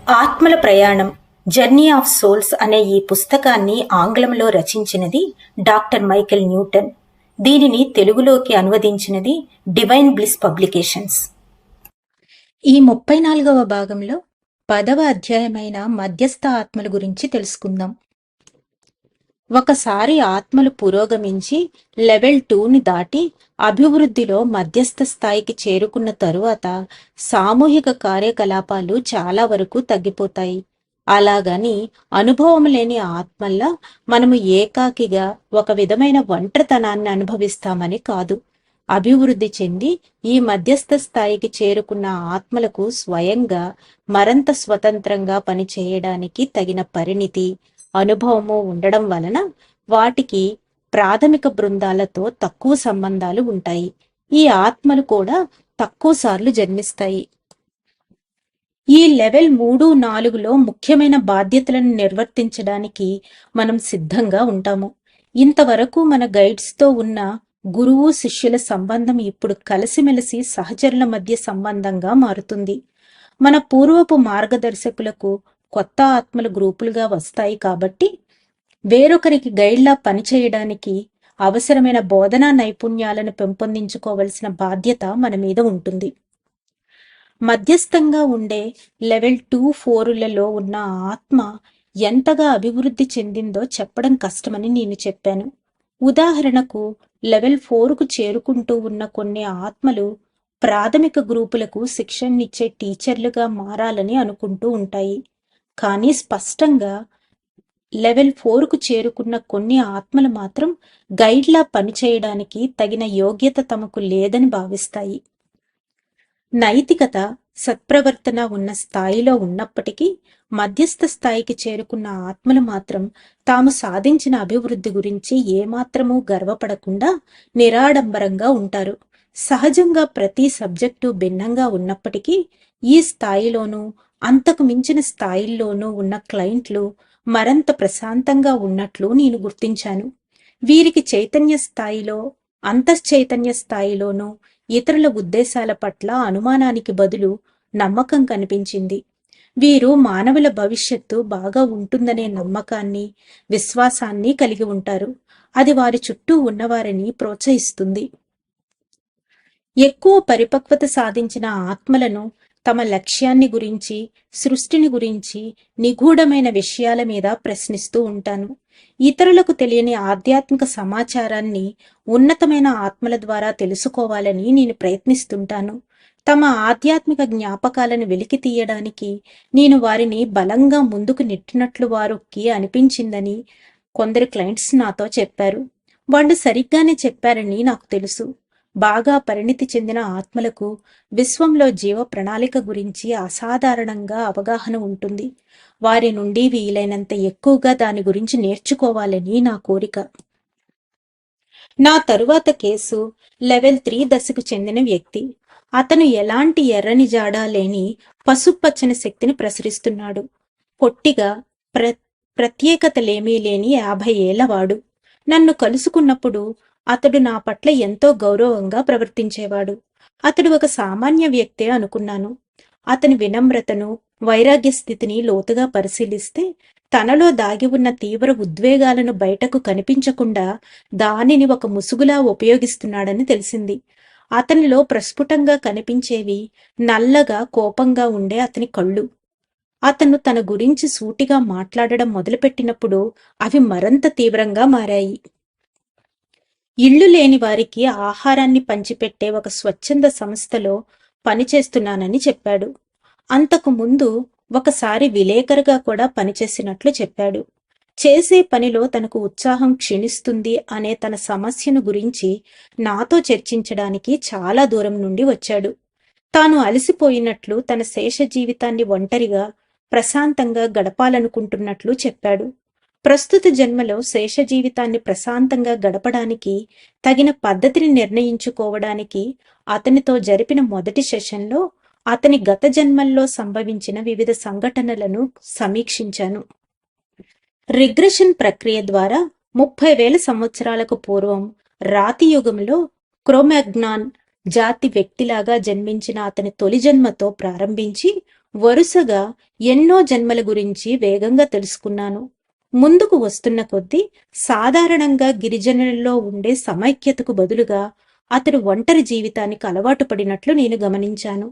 ఆత్మల ప్రయాణం journey of souls అనే ఈ పుస్తకాన్ని ఆంగ్లంలో రచించినది డాక్టర్ మైకేల్ న్యూటన్. దీనిని తెలుగులోకి అనువదించినది డివైన్ బ్లిస్ పబ్లికేషన్స్. ఈ 34వ భాగంలో 10వ అధ్యాయమైన మధ్యస్థ ఆత్మల గురించి తెలుసుకుందాం. ఒకసారి ఆత్మలు పురోగమించి లెవెల్ 2ని దాటి అభివృద్ధిలో మధ్యస్థ స్థాయికి చేరుకున్న తరువాత సామూహిక కార్యకలాపాలు చాలా వరకు తగ్గిపోతాయి. అలాగని అనుభవం లేని ఆత్మల్లా మనము ఏకాకిగా ఒక విధమైన ఒంటరితనాన్ని అనుభవిస్తామని కాదు. అభివృద్ధి చెంది ఈ మధ్యస్థ స్థాయికి చేరుకున్న ఆత్మలకు స్వయంగా మరింత స్వతంత్రంగా పనిచేయడానికి తగిన పరిణితి, అనుభవము ఉండడం వలన వాటికి ప్రాథమిక బృందాలతో తక్కువ సంబంధాలు ఉంటాయి. ఈ ఆత్మలు కూడా తక్కువ సార్లు జన్మిస్తాయి. ఈ లెవెల్ 3, 4లో ముఖ్యమైన బాధ్యతలను నిర్వర్తించడానికి మనం సిద్ధంగా ఉంటాము. ఇంతవరకు మన గైడ్స్తో ఉన్న గురువు శిష్యుల సంబంధం ఇప్పుడు కలిసిమెలిసి సహచరుల మధ్య సంబంధంగా మారుతుంది. మన పూర్వపు మార్గదర్శకులకు కొత్త ఆత్మల గ్రూపులుగా వస్తాయి కాబట్టి వేరొకరికి గైడ్లా పనిచేయడానికి అవసరమైన బోధనా నైపుణ్యాలను పెంపొందించుకోవలసిన బాధ్యత మన మీద ఉంటుంది. మధ్యస్థంగా ఉండే లెవెల్ 2, 4లలో ఉన్న ఆత్మ ఎంతగా అభివృద్ధి చెందిందో చెప్పడం కష్టమని నేను చెప్పాను. ఉదాహరణకు లెవెల్ 4కు చేరుకుంటూ ఉన్న కొన్ని ఆత్మలు ప్రాథమిక గ్రూపులకు శిక్షణనిచ్చే టీచర్లుగా మారాలని అనుకుంటూ ఉంటాయి. కానీ స్పష్టంగా లెవెల్ 4కు చేరుకున్న కొన్ని ఆత్మలు మాత్రం గైడ్లా పనిచేయడానికి తగిన యోగ్యత తమకు లేదని భావిస్తాయి. నైతికత, సత్ప్రవర్తన ఉన్న స్థాయిలో ఉన్నప్పటికీ మధ్యస్థ స్థాయికి చేరుకున్న ఆత్మలు మాత్రం తాము సాధించిన అభివృద్ధి గురించి ఏమాత్రమూ గర్వపడకుండా నిరాడంబరంగా ఉంటారు. సహజంగా ప్రతి సబ్జెక్టు భిన్నంగా ఉన్నప్పటికీ ఈ స్థాయిలోనూ అంతకు మించిన స్థాయిల్లోనూ ఉన్న క్లయింట్లు మరింత ప్రశాంతంగా ఉన్నట్లు నేను గుర్తించాను. వీరికి చైతన్య స్థాయిలో, అంతశ్చైతన్య స్థాయిలోనూ ఇతరుల ఉద్దేశాల పట్ల అనుమానానికి బదులు నమ్మకం కనిపించింది. వీరు మానవుల భవిష్యత్తు బాగా ఉంటుందనే నమ్మకాన్ని, విశ్వాసాన్ని కలిగి ఉంటారు. అది వారి చుట్టూ ఉన్నవారిని ప్రోత్సహిస్తుంది. ఎక్కువ పరిపక్వత సాధించిన ఆత్మలను తమ లక్ష్యాన్ని గురించి, సృష్టిని గురించి నిగూఢమైన విషయాల మీద ప్రశ్నిస్తూ ఉంటాను. ఇతరులకు తెలియని ఆధ్యాత్మిక సమాచారాన్ని ఉన్నతమైన ఆత్మల ద్వారా తెలుసుకోవాలని నేను ప్రయత్నిస్తుంటాను. తమ ఆధ్యాత్మిక జ్ఞాపకాలను వెలికి తీయడానికి నేను వారిని బలంగా ముందుకు నెట్టినట్లు వారికి అనిపించిందని కొందరు క్లయింట్స్ నాతో చెప్పారు. వాళ్ళు సరిగ్గానే చెప్పారని నాకు తెలుసు. బాగా పరిణితి చెందిన ఆత్మలకు విశ్వంలో జీవ ప్రణాళిక గురించి అసాధారణంగా అవగాహన ఉంటుంది. వారి నుండి వీలైనంత ఎక్కువగా దాని గురించి నేర్చుకోవాలని నా కోరిక. నా తరువాత కేసు లెవెల్ 3 దశకు చెందిన వ్యక్తి. అతను ఎలాంటి ఎర్రని జాడా లేని పసుపచ్చని శక్తిని ప్రసరిస్తున్నాడు. పొట్టిగా, ప్రత్యేకతలేమీ లేని 50 ఏళ్ల వాడు. నన్ను కలుసుకున్నప్పుడు అతడు నా పట్ల ఎంతో గౌరవంగా ప్రవర్తించేవాడు. అతడు ఒక సామాన్య వ్యక్తే అనుకున్నాను. అతని వినమ్రతను, వైరాగ్య స్థితిని లోతుగా పరిశీలిస్తే తనలో దాగి ఉన్న తీవ్ర ఉద్వేగాలను బయటకు కనిపించకుండా దానిని ఒక ముసుగులా ఉపయోగిస్తున్నాడని తెలిసింది. అతనిలో ప్రస్ఫుటంగా కనిపించేవి నల్లగా, కోపంగా ఉండే అతని కళ్ళు. అతను తన గురించి సూటిగా మాట్లాడడం మొదలుపెట్టినప్పుడు అవి మరింత తీవ్రంగా మారాయి. ఇళ్లు లేని వారికి ఆహారాన్ని పంచిపెట్టే ఒక స్వచ్ఛంద సంస్థలో పనిచేస్తున్నానని చెప్పాడు. అంతకు ముందు ఒకసారి విలేకరుగా కూడా పనిచేసినట్లు చెప్పాడు. చేసే పనిలో తనకు ఉత్సాహం క్షీణిస్తుంది అనే తన సమస్యను గురించి నాతో చర్చించడానికి చాలా దూరం నుండి వచ్చాడు. తాను అలసిపోయినట్లు, తన శేష జీవితాన్ని ఒంటరిగా ప్రశాంతంగా గడపాలనుకుంటున్నట్లు చెప్పాడు. ప్రస్తుత జన్మలో శేష జీవితాన్ని ప్రశాంతంగా గడపడానికి తగిన పద్ధతిని నిర్ణయించుకోవడానికి అతనితో జరిపిన మొదటి సెషన్లో అతని గత జన్మల్లో సంభవించిన వివిధ సంఘటనలను సమీక్షించాను. రిగ్రెషన్ ప్రక్రియ ద్వారా 30,000 సంవత్సరాలకు పూర్వం రాతి యుగంలో క్రోమాగ్నాన్ జాతి వ్యక్తిలాగా జన్మించిన అతని తొలి జన్మతో ప్రారంభించి వరుసగా ఎన్నో జన్మల గురించి వేగంగా తెలుసుకున్నాను. ముందుకు వస్తున్న కొద్దీ సాధారణంగా గిరిజనులలో ఉండే సమైక్యతకు బదులుగా అతడు ఒంటరి జీవితానికి అలవాటు పడినట్లు నేను గమనించాను.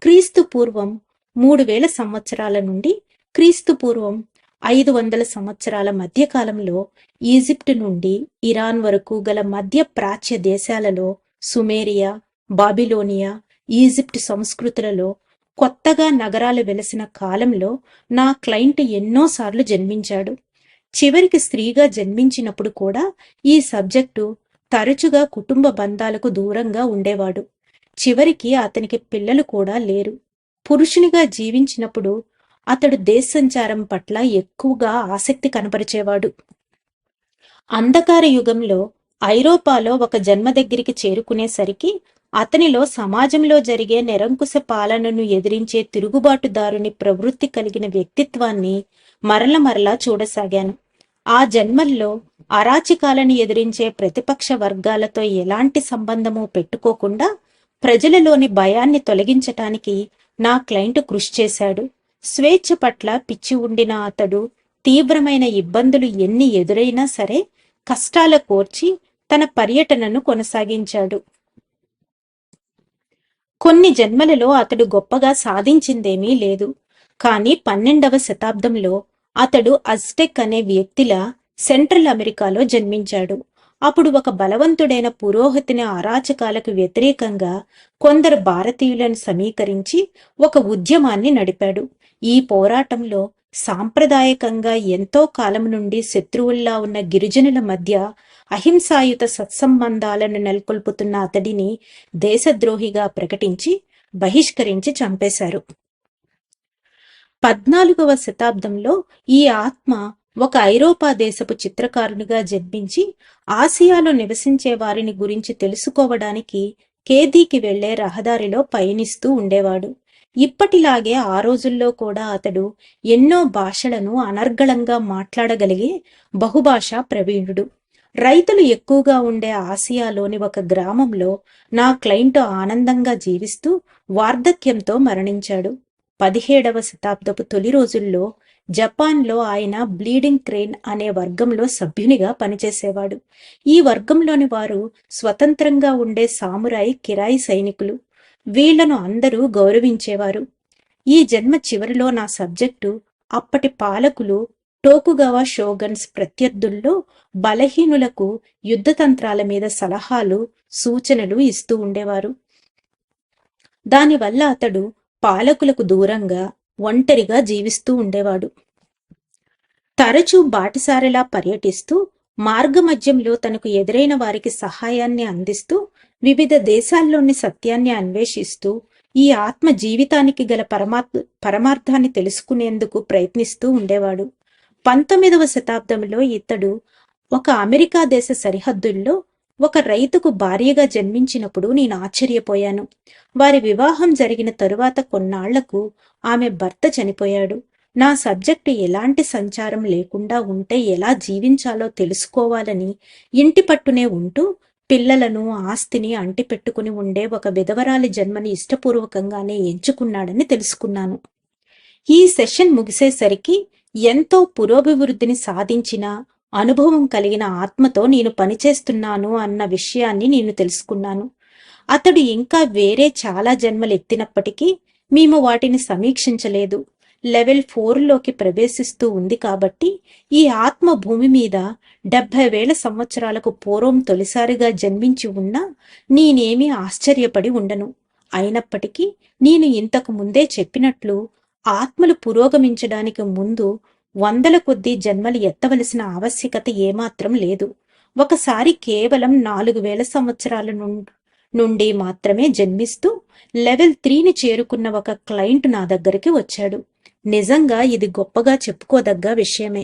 క్రీస్తు పూర్వం 3000 సంవత్సరాల నుండి క్రీస్తు పూర్వం 500 సంవత్సరాల మధ్యకాలంలో ఈజిప్టు నుండి ఇరాన్ వరకు గల మధ్య ప్రాచ్య దేశాలలో సుమేరియా, బాబిలోనియా, ఈజిప్టు సంస్కృతులలో కొత్తగా నగరాలు వెలసిన కాలంలో నా క్లయింట్ ఎన్నోసార్లు జన్మించాడు. చివరికి స్త్రీగా జన్మించినప్పుడు కూడా ఈ సబ్జెక్టు తరచుగా కుటుంబ బంధాలకు దూరంగా ఉండేవాడు. చివరికి అతనికి పిల్లలు కూడా లేరు. పురుషునిగా జీవించినప్పుడు అతడు దేశ సంచారం పట్ల ఎక్కువగా ఆసక్తి కనపరిచేవాడు. అంధకార యుగంలో ఐరోపాలో ఒక జన్మ దగ్గరికి చేరుకునేసరికి అతనిలో సమాజంలో జరిగే నిరంకుశ పాలనను ఎదిరించే తిరుగుబాటుదారుని ప్రవృత్తి కలిగిన వ్యక్తిత్వాన్ని మరలా చూడసాగాను. ఆ జన్మల్లో అరాచకాలను ఎదిరించే ప్రతిపక్ష వర్గాలతో ఎలాంటి సంబంధము పెట్టుకోకుండా ప్రజలలోని భయాన్ని తొలగించటానికి నా క్లయింట్ కృషి చేశాడు. స్వేచ్ఛ పట్ల పిచ్చి ఉండిన అతడు తీవ్రమైన ఇబ్బందులు ఎన్ని ఎదురైనా సరే కష్టాల కోర్చి తన పర్యటనను కొనసాగించాడు. కొన్ని జన్మలలో అతడు గొప్పగా సాధించిందేమీ లేదు. కానీ 12వ శతాబ్దంలో అతడు అజ్టెక్ అనే వ్యక్తిలా సెంట్రల్ అమెరికాలో జన్మించాడు. అప్పుడు ఒక బలవంతుడైన పురోహితుని అరాచకాలకు వ్యతిరేకంగా కొందరు భారతీయులను సమీకరించి ఒక ఉద్యమాన్ని నడిపాడు. ఈ పోరాటంలో సాంప్రదాయకంగా ఎంతో కాలం నుండి శత్రువుల్లా ఉన్న గిరిజనుల మధ్య అహింసాయుత సత్సంబంధాలను నెలకొల్పుతున్న అతడిని దేశద్రోహిగా ప్రకటించి బహిష్కరించి చంపేశారు. 14వ శతాబ్దంలో ఈ ఆత్మ ఒక ఐరోపా దేశపు చిత్రకారునిగా జన్మించి ఆసియాలో నివసించే వారిని గురించి తెలుసుకోవడానికి కేదీకి వెళ్లే రహదారిలో పయనిస్తూ ఉండేవాడు. ఇప్పటిలాగే ఆ రోజుల్లో కూడా అతడు ఎన్నో భాషలను అనర్గళంగా మాట్లాడగలిగే బహుభాషా ప్రవీణుడు. రైతులు ఎక్కువగా ఉండే ఆసియాలోని ఒక గ్రామంలో నా క్లయింట్ ఆనందంగా జీవిస్తూ వార్ధక్యంతో మరణించాడు. 17వ శతాబ్దపు తొలి రోజుల్లో జపాన్లో ఆయన బ్లీడింగ్ క్రేన్ అనే వర్గంలో సభ్యునిగా పనిచేసేవాడు. ఈ వర్గంలోని వారు స్వతంత్రంగా ఉండే సామురాయి కిరాయి సైనికులు. వీళ్లను అందరూ గౌరవించేవారు. ఈ జన్మ చివరిలో నా సబ్జెక్టు అప్పటి పాలకులు టోకుగవా షోగన్స్ ప్రత్యర్థుల్లో బలహీనులకు యుద్ధతంత్రాల మీద సలహాలు, సూచనలు ఇస్తూ ఉండేవారు. దానివల్ల అతడు పాలకులకు దూరంగా ఒంటరిగా జీవిస్తూ ఉండేవాడు. తరచూ బాటసారిలా పర్యటిస్తూ మార్గమధ్యంలో తనకు ఎదురైన వారికి సహాయాన్ని అందిస్తూ వివిధ దేశాల్లోని సత్యాన్ని అన్వేషిస్తూ ఈ ఆత్మ జీవితానికి గల పరమార్థాన్ని తెలుసుకునేందుకు ప్రయత్నిస్తూ ఉండేవాడు. 19వ శతాబ్దంలో ఇతడు ఒక అమెరికా దేశ సరిహద్దుల్లో ఒక రైతుకు భార్యగా జన్మించినప్పుడు నేను ఆశ్చర్యపోయాను. వారి వివాహం జరిగిన తరువాత కొన్నాళ్లకు ఆమె భర్త చనిపోయాడు. నా సబ్జెక్టు ఎలాంటి సంచారం లేకుండా ఉంటే ఎలా జీవించాలో తెలుసుకోవాలని ఇంటి పట్టునే ఉంటూ పిల్లలను, ఆస్తిని అంటిపెట్టుకుని ఉండే ఒక విధవరాలి జన్మని ఇష్టపూర్వకంగానే ఎంచుకున్నాడని తెలుసుకున్నాను. ఈ సెషన్ ముగిసేసరికి ఎంతో పురోభివృద్ధిని సాధించిన అనుభవం కలిగిన ఆత్మతో నేను పనిచేస్తున్నాను అన్న విషయాన్ని నేను తెలుసుకున్నాను. అతడు ఇంకా వేరే చాలా జన్మలు ఎత్తినప్పటికీ మేము వాటిని సమీక్షించలేదు. లెవెల్ 4లోకి ప్రవేశిస్తూ ఉంది కాబట్టి ఈ ఆత్మ భూమి మీద 70,000 సంవత్సరాలకు పూర్వం తొలిసారిగా జన్మించి ఉన్నా నేనేమీ ఆశ్చర్యపడి ఉండను. అయినప్పటికీ నేను ఇంతకు ముందే చెప్పినట్లు ఆత్మలు పురోగమించడానికి ముందు 100ల కొద్దీ జన్మలు ఎత్తవలసిన ఆవశ్యకత ఏమాత్రం లేదు. ఒకసారి కేవలం 4,000 సంవత్సరాల నుండి మాత్రమే జన్మిస్తూ లెవెల్ 3ని చేరుకున్న ఒక క్లయింట్ నా దగ్గరికి వచ్చాడు. నిజంగా ఇది గొప్పగా చెప్పుకోదగ్గ విషయమే.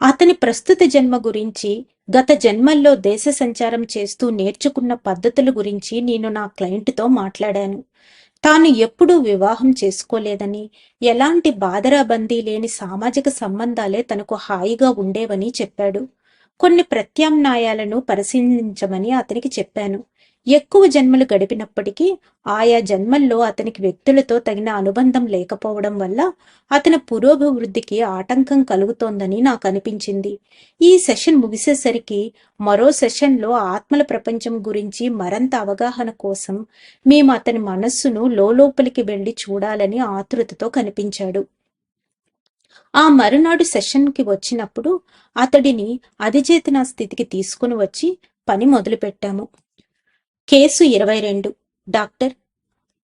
అతని ప్రస్తుత జన్మ గురించి, గత జన్మల్లో దేశ సంచారం చేస్తూ నేర్చుకున్న పద్ధతుల గురించి నేను నా క్లయింట్తో మాట్లాడాను. తాను ఎప్పుడూ వివాహం చేసుకోలేదని, ఎలాంటి బాదరాబందీ లేని సామాజిక సంబంధాలే తనకు హాయిగా ఉండేవని చెప్పాడు. కొన్ని ప్రత్యామ్నాయాలను పరిశీలించమని అతనికి చెప్పాను. ఎక్కువ జన్మలు గడిపినప్పటికీ ఆయా జన్మల్లో అతనికి వ్యక్తులతో తగిన అనుబంధం లేకపోవడం వల్ల అతని పురోభివృద్ధికి ఆటంకం కలుగుతోందని నాకు అనిపించింది. ఈ సెషన్ ముగిసేసరికి మరో సెషన్లో ఆత్మల ప్రపంచం గురించి మరింత అవగాహన కోసం మేము అతని మనస్సును లోపలికి వెళ్లి చూడాలని ఆతృతతో కనిపించాడు. ఆ మరునాడు సెషన్కి వచ్చినప్పుడు అతడిని అధిచేతన స్థితికి తీసుకుని వచ్చి పని మొదలుపెట్టాము. కేసు 22. డాక్టర్,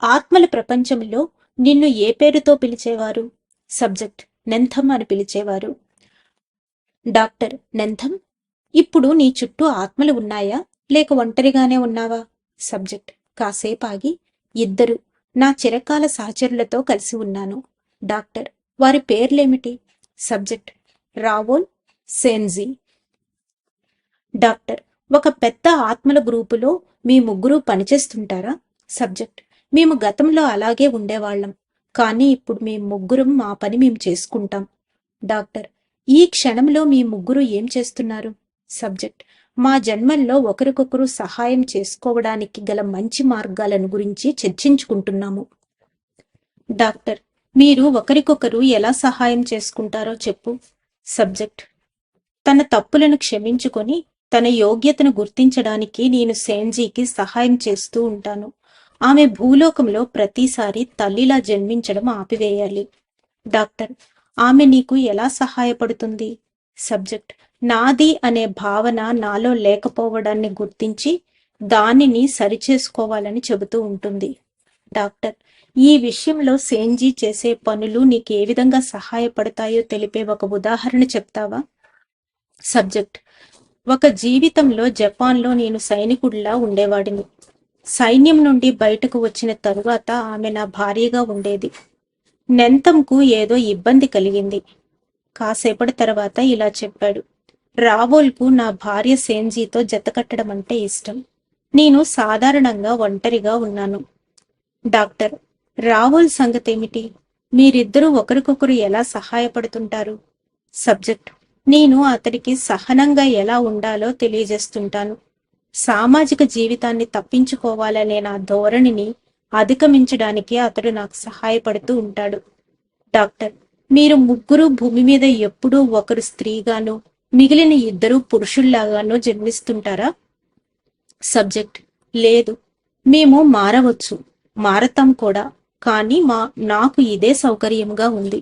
ఆత్మల ప్రపంచంలో నిన్ను ఏ పేరుతో పిలిచేవారు? సబ్జెక్ట్: నెంథం అని పిలిచేవారు. డాక్టర్: నెంథం, ఇప్పుడు నీ చుట్టూ ఆత్మలు ఉన్నాయా లేక ఒంటరిగానే ఉన్నావా? సబ్జెక్ట్ కాసేపు ఆగి: ఇద్దరు, నా చిరకాల సహచరులతో కలిసి ఉన్నాను. డాక్టర్: వారి పేర్లేమిటి? సబ్జెక్ట్: రావోల్, సెన్జీ. డాక్టర్: ఒక పెద్ద ఆత్మల గ్రూపులో మీ ముగ్గురు పనిచేస్తుంటారా? సబ్జెక్ట్: మేము గతంలో అలాగే ఉండేవాళ్లం, కానీ ఇప్పుడు మేము ముగ్గురం మా పని మేము చేసుకుంటాం. డాక్టర్: ఈ క్షణంలో మీ ముగ్గురు ఏం చేస్తున్నారు? సబ్జెక్ట్: మా జన్మల్లో ఒకరికొకరు సహాయం చేసుకోవడానికి గల మంచి మార్గాలను గురించి చర్చించుకుంటున్నాము. డాక్టర్: మీరు ఒకరికొకరు ఎలా సహాయం చేసుకుంటారో చెప్పు. సబ్జెక్ట్: తన తప్పులను క్షమించుకొని తన యోగ్యతను గుర్తించడానికి నేను సెన్జీకి సహాయం చేస్తూ ఉంటాను. ఆమె భూలోకంలో ప్రతిసారి తల్లిలా జన్మించడం ఆపివేయాలి. డాక్టర్: ఆమె నీకు ఎలా సహాయపడుతుంది? సబ్జెక్ట్: నాది అనే భావన నాలో లేకపోవడాన్ని గుర్తించి దానిని సరిచేసుకోవాలని చెబుతూ ఉంటుంది. డాక్టర్: ఈ విషయంలో సెన్జీ చేసే పనులు నీకు ఏ విధంగా సహాయపడతాయో తెలిపే ఒక ఉదాహరణ చెప్తావా? సబ్జెక్ట్: ఒక జీవితంలో జపాన్లో నేను సైనికుడిలా ఉండేవాడిని. సైన్యం నుండి బయటకు వచ్చిన తరువాత ఆమె నా భార్యగా ఉండేది. నెంతంకు ఏదో ఇబ్బంది కలిగింది. కాసేపటి తర్వాత ఇలా చెప్పాడు: రావోల్కు నా భార్య సెన్జీతో జతకట్టడం అంటే ఇష్టం. నేను సాధారణంగా ఒంటరిగా ఉన్నాను. డాక్టర్: రావోల్ సంగతేమిటి? మీరిద్దరూ ఒకరికొకరు ఎలా సహాయపడుతుంటారు? సబ్జెక్ట్: నేను అతడికి సహనంగా ఎలా ఉండాలో తెలియజేస్తుంటాను. సామాజిక జీవితాన్ని తప్పించుకోవాలనే నా ధోరణిని అధిగమించడానికి అతడు నాకు సహాయపడుతూ ఉంటాడు. డాక్టర్: మీరు ముగ్గురు భూమి మీద ఎప్పుడూ ఒకరు స్త్రీగాను మిగిలిన ఇద్దరు పురుషుల్లాగానూ జన్మిస్తుంటారా? సబ్జెక్ట్: లేదు, మేము మారవచ్చు, మారతాం కూడా, కానీ నాకు ఇదే సౌకర్యంగా ఉంది.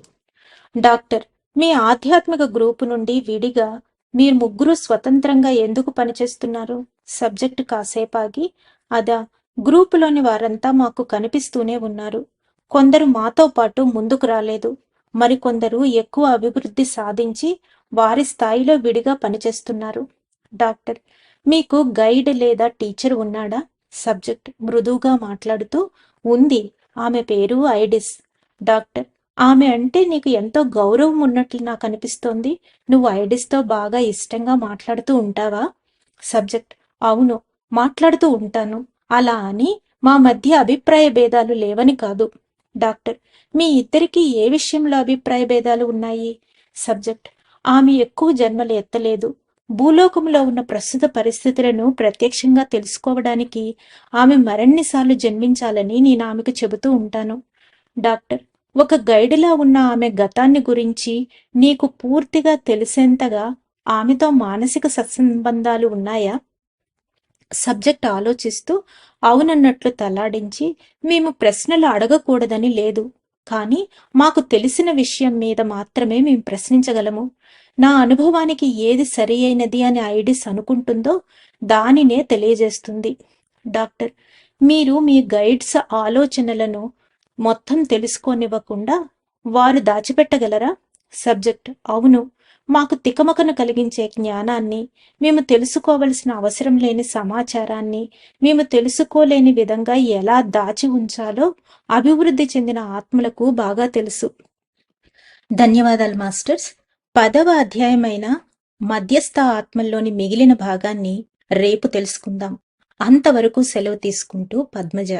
డాక్టర్: మీ ఆధ్యాత్మిక గ్రూపు నుండి విడిగా మీరు ముగ్గురు స్వతంత్రంగా ఎందుకు పనిచేస్తున్నారు? సబ్జెక్టు కాసేపాగి: అదా, గ్రూపులోని వారంతా మాకు కనిపిస్తూనే ఉన్నారు. కొందరు మాతో పాటు ముందుకు రాలేదు, మరికొందరు ఎక్కువ అభివృద్ధి సాధించి వారి స్థాయిలో విడిగా పనిచేస్తున్నారు. డాక్టర్: మీకు గైడ్ లేదా టీచర్ ఉన్నాడా? సబ్జెక్ట్ మృదువుగా మాట్లాడుతూ: ఉంది, ఆమె పేరు ఐడిస్. డాక్టర్: ఆమె అంటే నీకు ఎంతో గౌరవం ఉన్నట్లు నాకు అనిపిస్తోంది. నువ్వు ఐడిస్తో బాగా ఇష్టంగా మాట్లాడుతూ ఉంటావా? సబ్జెక్ట్: అవును, మాట్లాడుతూ ఉంటాను. అలా అని మా మధ్య అభిప్రాయ భేదాలు లేవని కాదు. డాక్టర్: మీ ఇద్దరికీ ఏ విషయంలో అభిప్రాయ భేదాలు ఉన్నాయి? సబ్జెక్ట్: ఆమె ఎక్కువ జన్మలు ఎత్తలేదు. భూలోకంలో ఉన్న ప్రస్తుత పరిస్థితులను ప్రత్యక్షంగా తెలుసుకోవడానికి ఆమె మరిన్నిసార్లు జన్మించాలని నేను ఆమెకు చెబుతూ ఉంటాను. డాక్టర్: ఒక గైడ్లా ఉన్న ఆమె గతాన్ని గురించి నీకు పూర్తిగా తెలిసేంతగా ఆమెతో మానసిక సత్సంబంధాలు ఉన్నాయా? సబ్జెక్ట్ ఆలోచిస్తూ అవునన్నట్లు తలాడించి: మేము ప్రశ్నలు అడగకూడదని లేదు, కానీ మాకు తెలిసిన విషయం మీద మాత్రమే మేము ప్రశ్నించగలము. నా అనుభవానికి ఏది సరి అయినది అని ఐడిస్ అనుకుంటుందో దానినే తెలియజేస్తుంది. డాక్టర్: మీరు మీ గైడ్స్ ఆలోచనలను మొత్తం తెలుసుకోనివ్వకుండా వారు దాచిపెట్టగలరా? సబ్జెక్ట్: అవును, మాకు తికమకను కలిగించే జ్ఞానాన్ని, మేము తెలుసుకోవలసిన అవసరం లేని సమాచారాన్ని మేము తెలుసుకోలేని విధంగా ఎలా దాచి ఉంచాలో అభివృద్ధి చెందిన ఆత్మలకు బాగా తెలుసు. ధన్యవాదాలు మాస్టర్స్. 10వ అధ్యాయమైన మధ్యస్థ ఆత్మల్లోని మిగిలిన భాగాన్ని రేపు తెలుసుకుందాం. అంతవరకు సెలవు తీసుకుంటూ పద్మజ.